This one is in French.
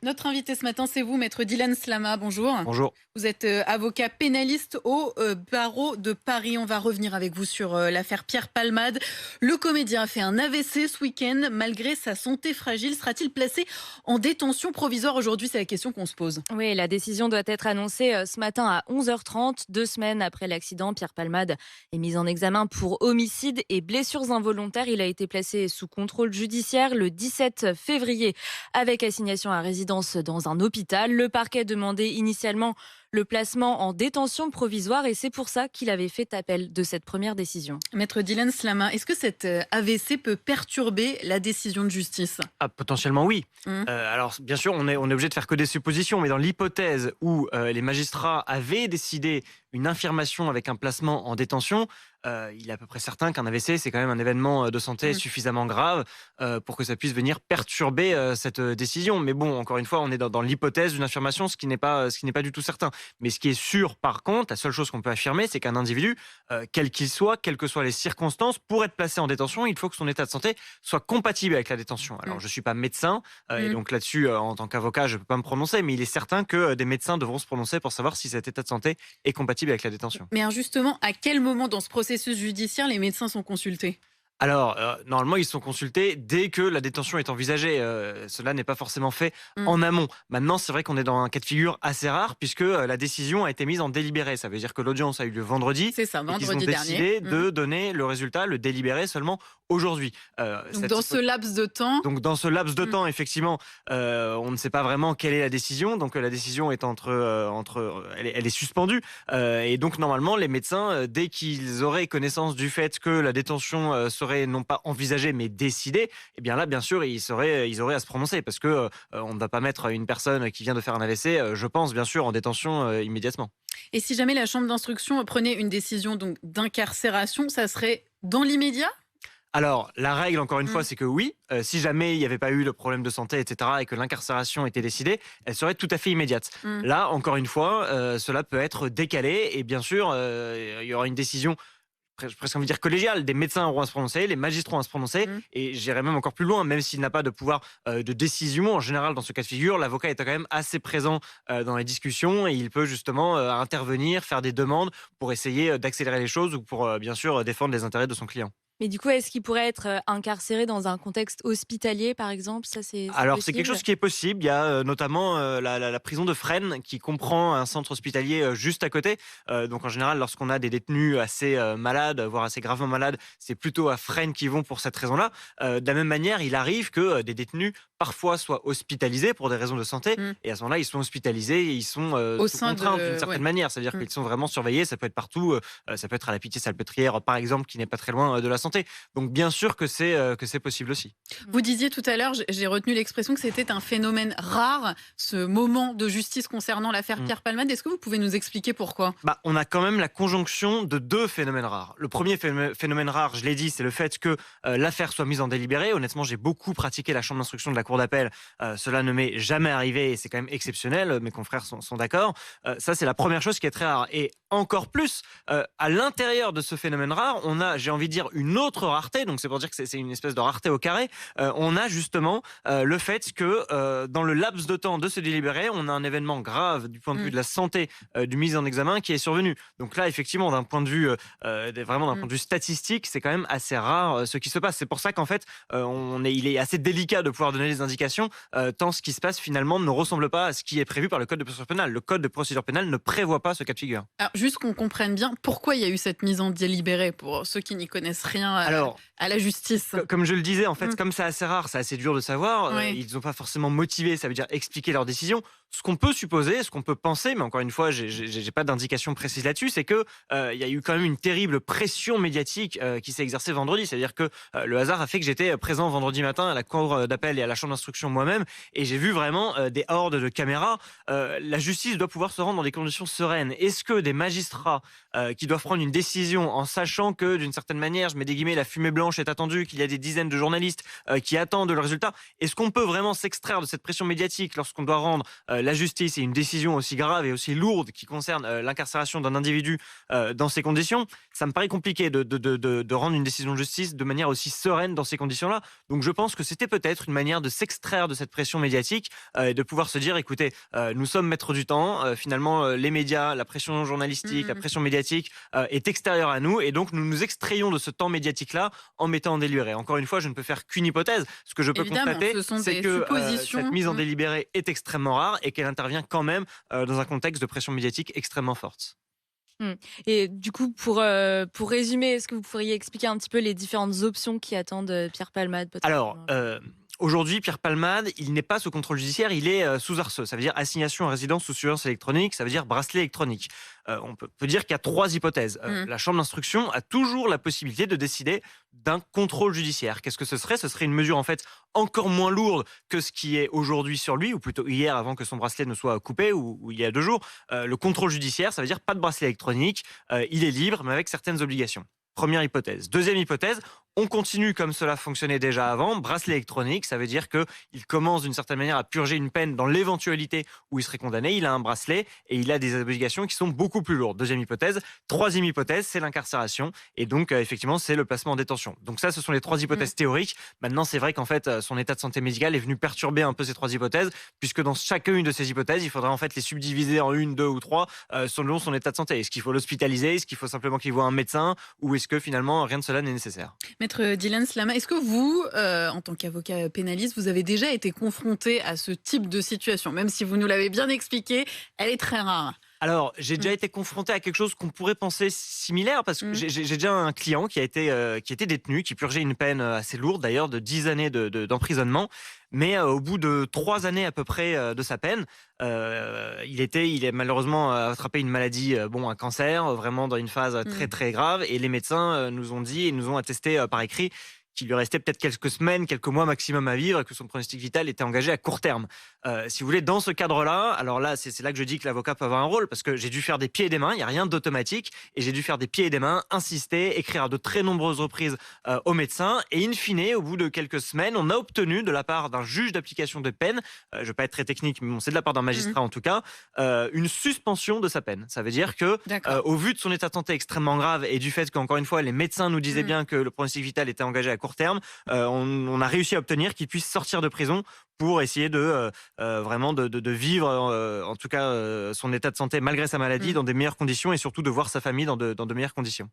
Notre invité ce matin, c'est vous, maître Dylan Slama. Bonjour. Bonjour. Vous êtes avocat pénaliste au barreau de Paris. On va revenir avec vous sur l'affaire Pierre Palmade. Le comédien a fait un AVC ce week-end. Malgré sa santé fragile, sera-t-il placé en détention provisoire aujourd'hui? C'est la question qu'on se pose. Oui, la décision doit être annoncée ce matin à 11h30. 2 semaines après l'accident, Pierre Palmade est mis en examen pour homicide et blessures involontaires. Il a été placé sous contrôle judiciaire le 17 février avec assignation à résidence dans un hôpital. Le parquet demandait initialement le placement en détention provisoire et c'est pour ça qu'il avait fait appel de cette première décision. Maître Dylan Slama, est-ce que cet AVC peut perturber la décision de justice? Ah, potentiellement oui. Mmh. Alors bien sûr, on est obligé de faire que des suppositions, mais dans l'hypothèse où les magistrats avaient décidé une infirmation avec un placement en détention, il est à peu près certain qu'un AVC, c'est quand même un événement de santé suffisamment grave pour que ça puisse venir perturber cette décision. Mais bon, encore une fois, on est dans l'hypothèse d'une infirmation, ce qui n'est pas du tout certain. Mais ce qui est sûr, par contre, la seule chose qu'on peut affirmer, c'est qu'un individu, quel qu'il soit, quelles que soient les circonstances, pour être placé en détention, il faut que son état de santé soit compatible avec la détention. Alors, je ne suis pas médecin, et donc là-dessus, en tant qu'avocat, je ne peux pas me prononcer, mais il est certain que des médecins devront se prononcer pour savoir si cet état de santé est compatible avec la détention. Mais alors justement, à quel moment dans ce processus judiciaire les médecins sont consultés? Alors, normalement, ils sont consultés dès que la détention est envisagée. Cela n'est pas forcément fait Mmh. en amont. Maintenant, c'est vrai qu'on est dans un cas de figure assez rare puisque la décision a été mise en délibéré. Ça veut dire que l'audience a eu lieu vendredi C'est ça, et qu'ils ont vendredi dernier. décidé de donner le résultat, le délibéré seulement aujourd'hui. Donc dans ce laps de temps. Donc dans ce laps de Mmh. temps, effectivement, on ne sait pas vraiment quelle est la décision. Donc la décision est elle est suspendue. Et donc normalement, les médecins, dès qu'ils auraient connaissance du fait que la détention serait non pas envisagée mais décidée, eh bien là, bien sûr, ils auraient à se prononcer parce que on ne va pas mettre une personne qui vient de faire un AVC, je pense, bien sûr, en détention immédiatement. Et si jamais la chambre d'instruction prenait une décision donc d'incarcération, ça serait dans l'immédiat? Alors, la règle, encore une fois, Mmh. c'est que oui, si jamais il n'y avait pas eu de problème de santé, etc., et que l'incarcération était décidée, elle serait tout à fait immédiate. Mmh. Là, encore une fois, cela peut être décalé, et bien sûr, il y aura une décision presque envie de dire collégiale. Des médecins auront à se prononcer, les magistrats auront à se prononcer, Mmh. et j'irai même encore plus loin, même s'il n'a pas de pouvoir de décision, en général, dans ce cas de figure, l'avocat est quand même assez présent dans les discussions, et il peut justement intervenir, faire des demandes pour essayer d'accélérer les choses ou pour, bien sûr, défendre les intérêts de son client. Mais du coup, est-ce qu'il pourrait être incarcéré dans un contexte hospitalier, par exemple? Ça, c'est Alors, c'est quelque possible? chose qui est possible. Il y a notamment la prison de Fresnes qui comprend un centre hospitalier juste à côté. Donc, en général, lorsqu'on a des détenus assez malades, voire assez gravement malades, c'est plutôt à Fresnes qu'ils vont pour cette raison-là. De la même manière, il arrive que des détenus parfois soient hospitalisés pour des raisons de santé. Mmh. Et à ce moment-là, ils sont hospitalisés et ils sont Au sous sein contrainte d'une de. certaine Ouais. manière. C'est-à-dire Mmh. qu'ils sont vraiment surveillés. Ça peut être partout. Ça peut être à la Pitié-Salpêtrière, par exemple, qui n'est pas très loin de la santé. Donc, bien sûr que c'est possible aussi. Vous disiez tout à l'heure, j'ai retenu l'expression que c'était un phénomène rare, ce moment de justice concernant l'affaire Mmh. Pierre Palmade. Est-ce que vous pouvez nous expliquer pourquoi? Bah, on a quand même la conjonction de deux phénomènes rares. Le premier phénomène rare, je l'ai dit, c'est le fait que l'affaire soit mise en délibéré. Honnêtement, j'ai beaucoup pratiqué la chambre d'instruction de la cour d'appel. Cela ne m'est jamais arrivé et c'est quand même exceptionnel. Mes confrères sont d'accord. Ça, c'est la première chose qui est très rare. Et encore plus, à l'intérieur de ce phénomène rare, on a, j'ai envie de dire, une autre rareté. Donc, c'est pour dire que c'est une espèce de rareté au carré. On a justement le fait que dans le laps de temps de ce délibéré, on a un événement grave du point de vue Mmh. de la santé du mise en examen qui est survenu. Donc là, effectivement, d'un point de vue vraiment d'un Mmh. point de vue statistique, c'est quand même assez rare ce qui se passe. C'est pour ça qu'en fait, il est assez délicat de pouvoir donner des indications tant ce qui se passe finalement ne ressemble pas à ce qui est prévu par le code de procédure pénale. Le code de procédure pénale ne prévoit pas ce cas de figure. Alors, juste qu'on comprenne bien, pourquoi il y a eu cette mise en délibéré pour ceux qui n'y connaissent rien Alors, à la justice? Comme je le disais, en fait, Mmh. comme c'est assez rare, c'est assez dur de savoir. Oui. Ils n'ont pas forcément motivé, ça veut dire expliquer leur décision. Ce qu'on peut supposer, ce qu'on peut penser, mais encore une fois, j'ai pas d'indication précise là-dessus, c'est que il y a eu quand même une terrible pression médiatique qui s'est exercée vendredi. C'est-à-dire que le hasard a fait que j'étais présent vendredi matin à la cour d'appel et à la chambre d'instruction moi-même, et j'ai vu vraiment des hordes de caméras. La justice doit pouvoir se rendre dans des conditions sereines. Est-ce que des magistrats qui doivent prendre une décision en sachant que, d'une certaine manière, je mets des guillemets, la fumée blanche est attendue, qu'il y a des dizaines de journalistes qui attendent le résultat, est-ce qu'on peut vraiment s'extraire de cette pression médiatique lorsqu'on doit rendre la justice et une décision aussi grave et aussi lourde qui concerne l'incarcération d'un individu dans ces conditions, ça me paraît compliqué de rendre une décision de justice de manière aussi sereine dans ces conditions-là. Donc je pense que c'était peut-être une manière de s'extraire de cette pression médiatique et de pouvoir se dire, écoutez, nous sommes maîtres du temps, finalement les médias, la pression journalistique, la Mmh. pression médiatique est extérieure à nous et donc nous nous extrayons de ce temps médiatique-là en mettant en délibéré. Encore une fois, je ne peux faire qu'une hypothèse. Ce que je peux Évidemment, constater, ce sont c'est des que cette suppositions. mise en Mmh. délibéré est extrêmement rare et qu'elle intervient quand même dans un contexte de pression médiatique extrêmement forte. Mmh. Et du coup, pour résumer, est-ce que vous pourriez expliquer un petit peu les différentes options qui attendent, Pierre Palmade Alors, potentiellement? aujourd'hui, Pierre Palmade, il n'est pas sous contrôle judiciaire, il est sous ARSE. Ça veut dire assignation à résidence sous surveillance électronique, ça veut dire bracelet électronique. On peut dire qu'il y a 3 hypothèses. Mmh. La chambre d'instruction a toujours la possibilité de décider d'un contrôle judiciaire. Qu'est-ce que ce serait? Ce serait une mesure en fait encore moins lourde que ce qui est aujourd'hui sur lui, ou plutôt hier avant que son bracelet ne soit coupé, ou il y a 2 jours. Le contrôle judiciaire, ça veut dire pas de bracelet électronique, il est libre, mais avec certaines obligations. Première hypothèse. Deuxième hypothèse, on continue comme cela fonctionnait déjà avant. Bracelet électronique, ça veut dire qu'il commence d'une certaine manière à purger une peine dans l'éventualité où il serait condamné. Il a un bracelet et il a des obligations qui sont beaucoup plus lourdes. Deuxième hypothèse. Troisième hypothèse, c'est l'incarcération. Et donc, effectivement, c'est le placement en détention. Donc ça, ce sont les 3 Mmh. hypothèses théoriques. Maintenant, c'est vrai qu'en fait, son état de santé médicale est venu perturber un peu ces 3 hypothèses, puisque dans chacune de ces hypothèses, il faudrait en fait les subdiviser en 1, 2 ou 3 selon son état de santé. Est-ce qu'il faut l'hospitaliser? Est-ce qu'il faut simplement qu'il voit un médecin? Ou est-ce que finalement, rien de cela n'est nécessaire? Maître Dylan Slama, est-ce que vous, en tant qu'avocat pénaliste, vous avez déjà été confronté à ce type de situation? Même si vous nous l'avez bien expliqué, elle est très rare. Alors, j'ai Mmh. déjà été confronté à quelque chose qu'on pourrait penser similaire parce que Mmh. j'ai déjà un client qui était détenu, qui purgeait une peine assez lourde d'ailleurs de 10 années d'emprisonnement. Mais au bout de 3 années à peu près de sa peine, il a malheureusement attrapé une maladie, un cancer, vraiment dans une phase très Mmh. très grave. Et les médecins nous ont dit et nous ont attesté par écrit qu'il lui restait peut-être quelques semaines, quelques mois maximum à vivre et que son pronostic vital était engagé à court terme. Si vous voulez, dans ce cadre-là, alors là, c'est là que je dis que l'avocat peut avoir un rôle parce que j'ai dû faire des pieds et des mains, il n'y a rien d'automatique, et j'ai dû faire des pieds et des mains, insister, écrire à de très nombreuses reprises au médecin, et in fine, au bout de quelques semaines, on a obtenu de la part d'un juge d'application de peine, je ne vais pas être très technique, mais bon, c'est de la part d'un Mmh. magistrat en tout cas, une suspension de sa peine. Ça veut dire que, D'accord. au vu de son état de santé extrêmement grave et du fait qu'encore une fois, les médecins nous disaient Mmh. bien que le pronostic vital était engagé à court terme, on a réussi à obtenir qu'il puisse sortir de prison pour essayer vraiment de vivre, en tout cas, son état de santé malgré sa maladie Mmh. dans des meilleures conditions et surtout de voir sa famille dans de meilleures conditions.